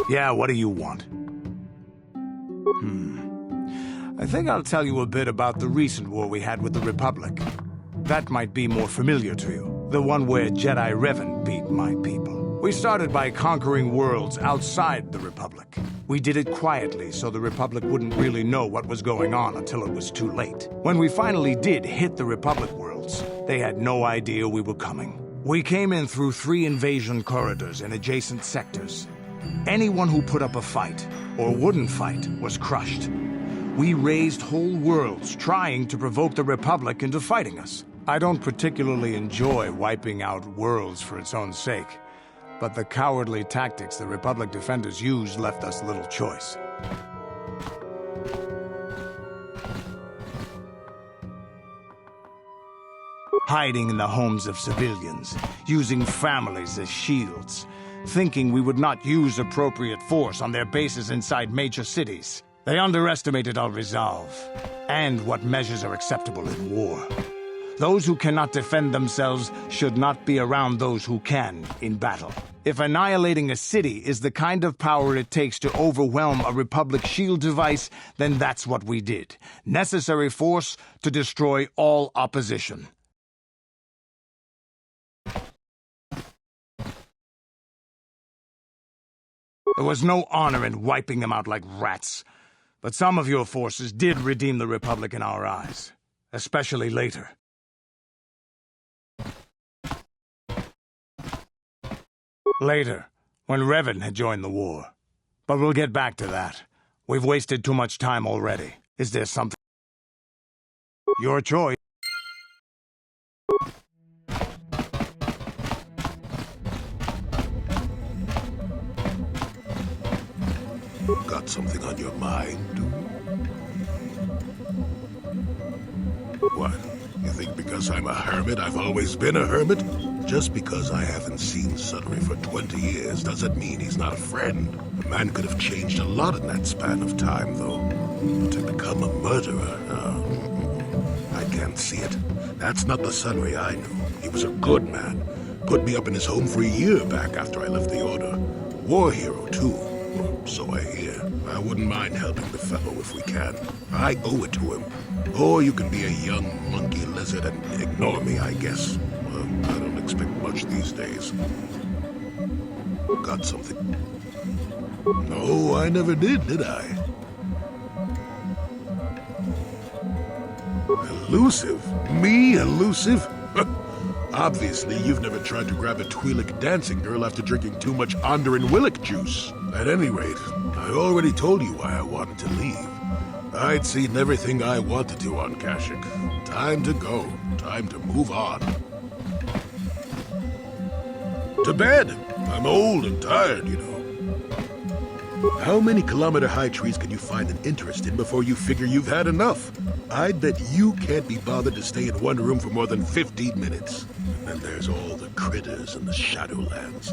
Yeah, what do you want? I think I'll tell you a bit about the recent war we had with the Republic. That might be more familiar to you. The one where Jedi Revan beat my people. We started by conquering worlds outside the Republic. We did it quietly so the Republic wouldn't really know what was going on until it was too late. When we finally did hit the Republic worlds, they had no idea we were coming. We came in through 3 invasion corridors in adjacent sectors. Anyone who put up a fight, or wouldn't fight, was crushed. We razed whole worlds trying to provoke the Republic into fighting us. I don't particularly enjoy wiping out worlds for its own sake, but the cowardly tactics the Republic defenders used left us little choice. Hiding in the homes of civilians, using families as shields, thinking we would not use appropriate force on their bases inside major cities. They underestimated our resolve, and what measures are acceptable in war. Those who cannot defend themselves should not be around those who can in battle. If annihilating a city is the kind of power it takes to overwhelm a Republic shield device, then that's what we did. Necessary force to destroy all opposition. There was no honor in wiping them out like rats. But some of your forces did redeem the Republic in our eyes, especially later. Later, when Revan had joined the war. But we'll get back to that. We've wasted too much time already. Is there something? Your choice. Got something on your mind? What? You think because I'm a hermit, I've always been a hermit? Just because I haven't seen Sunray for 20 years doesn't mean he's not a friend. A man could have changed a lot in that span of time, though. But to become a murderer, I can't see it. That's not the Sunray I knew. He was a good man. Put me up in his home for a year back after I left the Order. War hero, too. Or so I hear. I wouldn't mind helping the fellow if we can. I owe it to him. Or you can be a young monkey lizard and ignore me, I guess. Well, I don't expect much these days. Got something? No, I never did I? Elusive? Me elusive? Obviously, you've never tried to grab a Twi'lek dancing girl after drinking too much Onderan Willick juice. At any rate, I already told you why I wanted to leave. I'd seen everything I wanted to on Kashyyyk. Time to go. Time to move on. To bed! I'm old and tired, you know. How many kilometer-high trees can you find an interest in before you figure you've had enough? I'd bet you can't be bothered to stay in one room for more than 15 minutes. And then there's all the critters in the Shadowlands.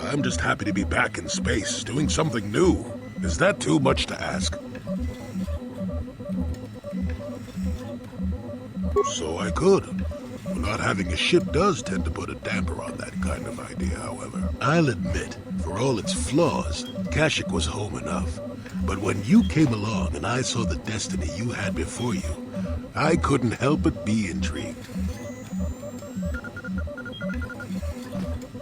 I'm just happy to be back in space, doing something new. Is that too much to ask? So I could. Not having a ship does tend to put a damper on that kind of idea, however. I'll admit, for all its flaws, Kashyyyk was home enough. But when you came along and I saw the destiny you had before you, I couldn't help but be intrigued.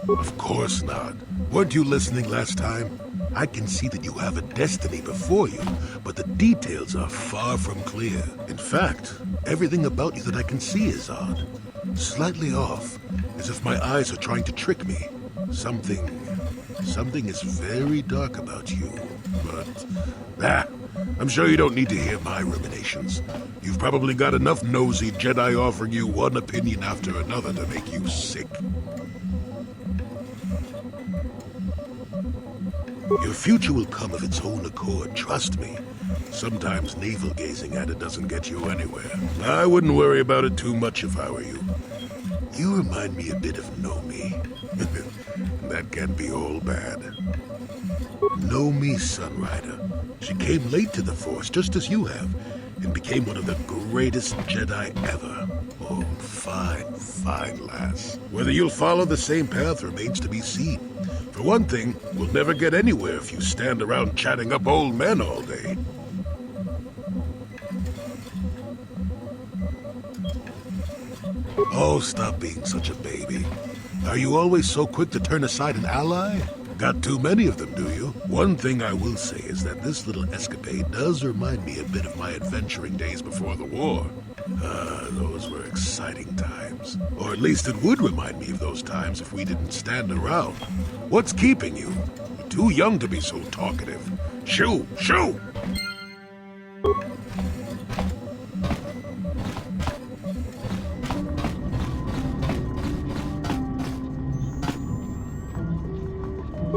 Of course not. Weren't you listening last time? I can see that you have a destiny before you, but the details are far from clear. In fact, everything about you that I can see is odd. Slightly off, as if my eyes are trying to trick me. Something is very dark about you, but... I'm sure you don't need to hear my ruminations. You've probably got enough nosy Jedi offering you one opinion after another to make you sick. Your future will come of its own accord, trust me. Sometimes navel-gazing at it doesn't get you anywhere. I wouldn't worry about it too much if I were you. You remind me a bit of Nomi. That can't be all bad. Nomi, Sunrider. She came late to the Force, just as you have, and became one of the greatest Jedi ever. Oh, fine, fine, lass. Whether you'll follow the same path remains to be seen. For one thing, we'll never get anywhere if you stand around chatting up old men all day. Oh, stop being such a baby. Are you always so quick to turn aside an ally? Got too many of them, do you? One thing I will say is that this little escapade does remind me a bit of my adventuring days before the war. Those were exciting times. Or at least it would remind me of those times if we didn't stand around. What's keeping you? You're too young to be so talkative. Shoo! Shoo!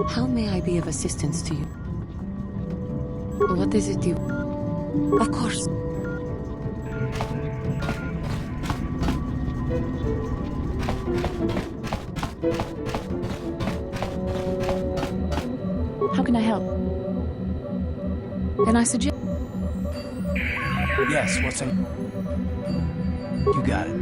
How may I be of assistance to you? What does it do? Of course. How can I help? Can I suggest? Yes, what's in? You got it.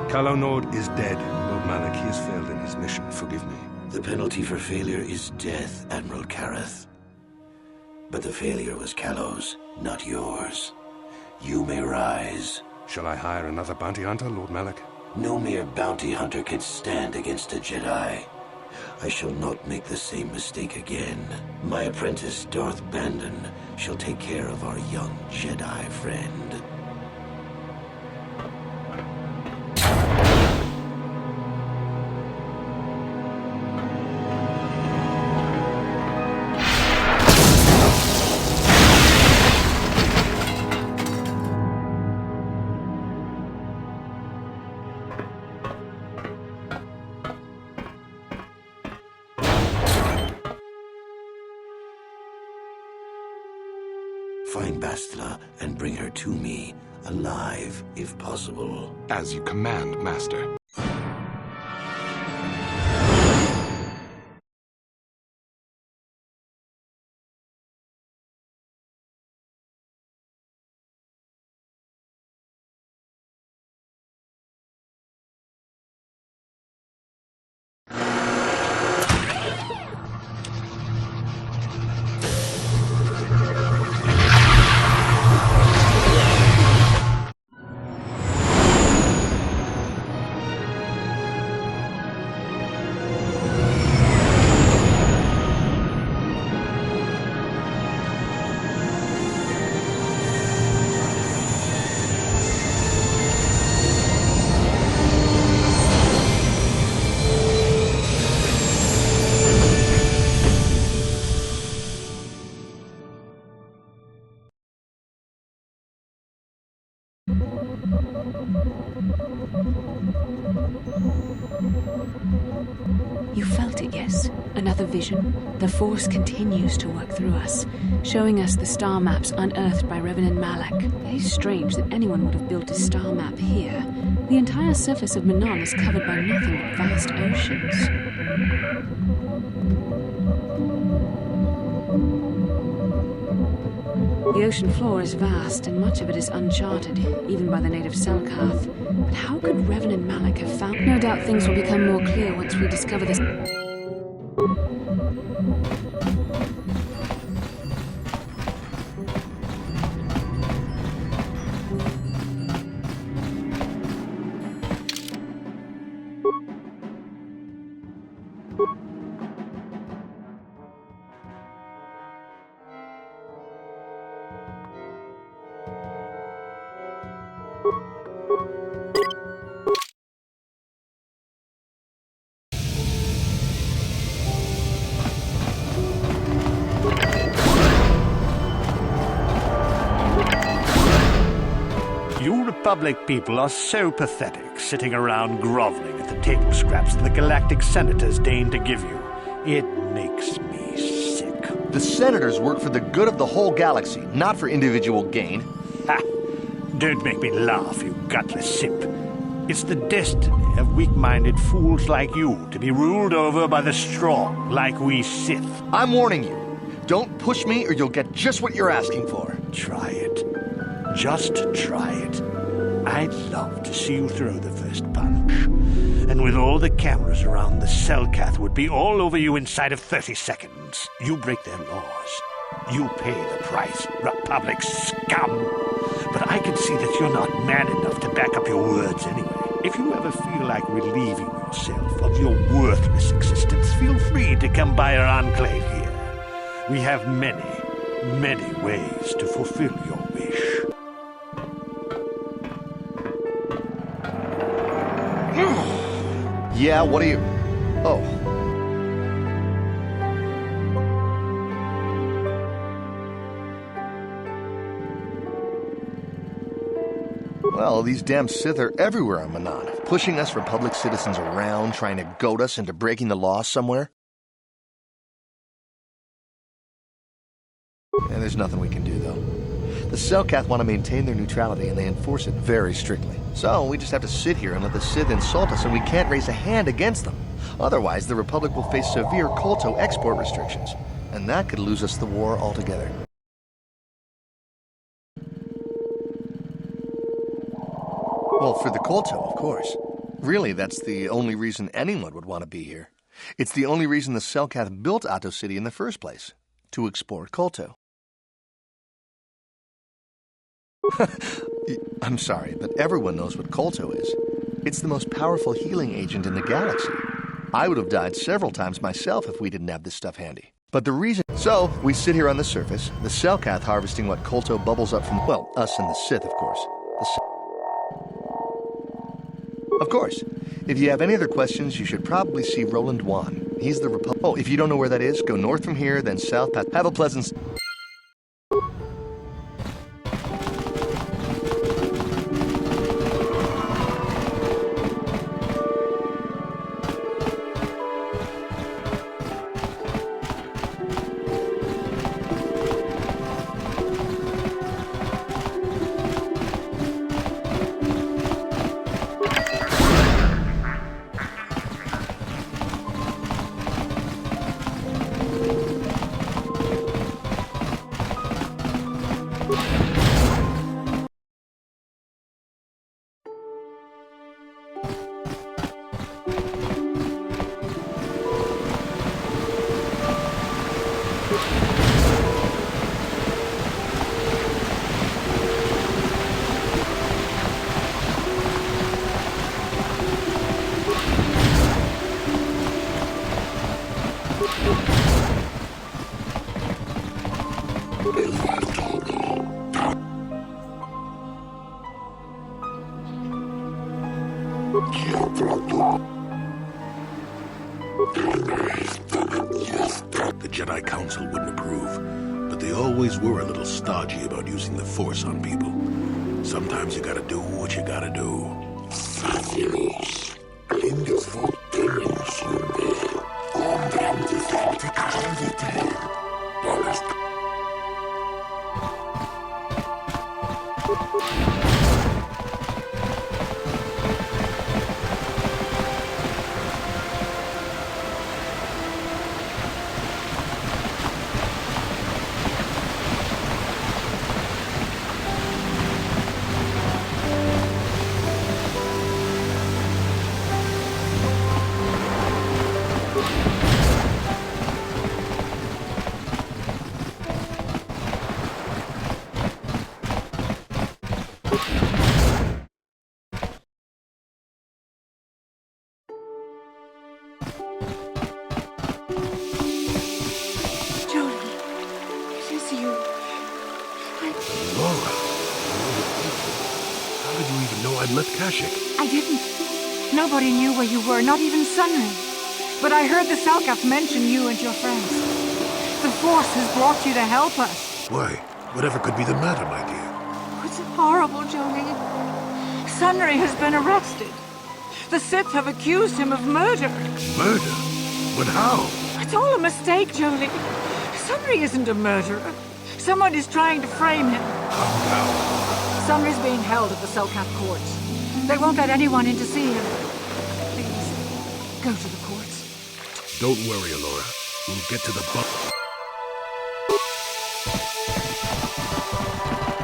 Kalonord is dead. Lord Malak, he has failed in his mission. Forgive me. The penalty for failure is death, Admiral Kareth. But the failure was Kalo's, not yours. You may rise. Shall I hire another bounty hunter, Lord Malak? No mere bounty hunter can stand against a Jedi. I shall not make the same mistake again. My apprentice, Darth Bandon, shall take care of our young Jedi friend. Find Bastila and bring her to me, alive, if possible. As you command, Master. You felt it, yes? Another vision? The Force continues to work through us, showing us the star maps unearthed by Reverend Malak. It is strange that anyone would have built a star map here. The entire surface of Manaan is covered by nothing but vast oceans. The ocean floor is vast, and much of it is uncharted, even by the native Selkath. But how could Reverend Malak have found? No doubt things will become more clear once we discover this. Republic people are so pathetic, sitting around groveling at the table scraps the Galactic Senators deign to give you. It makes me sick. The Senators work for the good of the whole galaxy, not for individual gain. Ha! Don't make me laugh, you gutless simp. It's the destiny of weak-minded fools like you to be ruled over by the strong, like we Sith. I'm warning you. Don't push me or you'll get just what you're asking for. Try it. Just try it. I'd love to see you throw the first punch. And with all the cameras around, the Selkath would be all over you inside of 30 seconds. You break their laws. You pay the price, Republic scum. But I can see that you're not man enough to back up your words anyway. If you ever feel like relieving yourself of your worthless existence, feel free to come by our enclave here. We have many, many ways to fulfill your wish. Yeah, what are you... Oh. Well, these damn Sith are everywhere on Manaan, pushing us Republic citizens around, trying to goad us into breaking the law somewhere. And there's nothing we can do, though. The Selkath want to maintain their neutrality, and they enforce it very strictly. So we just have to sit here and let the Sith insult us, and we can't raise a hand against them. Otherwise, the Republic will face severe Kolto export restrictions, and that could lose us the war altogether. Well, for the Kolto, of course. Really, that's the only reason anyone would want to be here. It's the only reason the Selkath built Atto City in the first place, to export Kolto. I'm sorry, but everyone knows what Kolto is. It's the most powerful healing agent in the galaxy. I would have died several times myself if we didn't have this stuff handy. But the reason... So, we sit here on the surface, the Selkath harvesting what Kolto bubbles up from, well, us and the Sith, of course. Of course. If you have any other questions, you should probably see Roland Wan. He's the Republic... Oh, if you don't know where that is, go north from here, then south past... Have a pleasant... The Jedi Council wouldn't approve, but they always were a little stodgy about using the Force on people. Sometimes you gotta do what you gotta do. I didn't. Nobody knew where you were, not even Sunray. But I heard the Selkath mention you and your friends. The Force has brought you to help us. Why? Whatever could be the matter, my dear? It's horrible, Jolie. Sunry has been arrested. The Sith have accused him of murder. Murder? But how? It's all a mistake, Jolie. Sunry isn't a murderer. Someone is trying to frame him. Calm down. Sunry's being held at the Selkath courts. They won't let anyone in to see him. Please, go to the courts. Don't worry, Alora. We'll get to the bottom.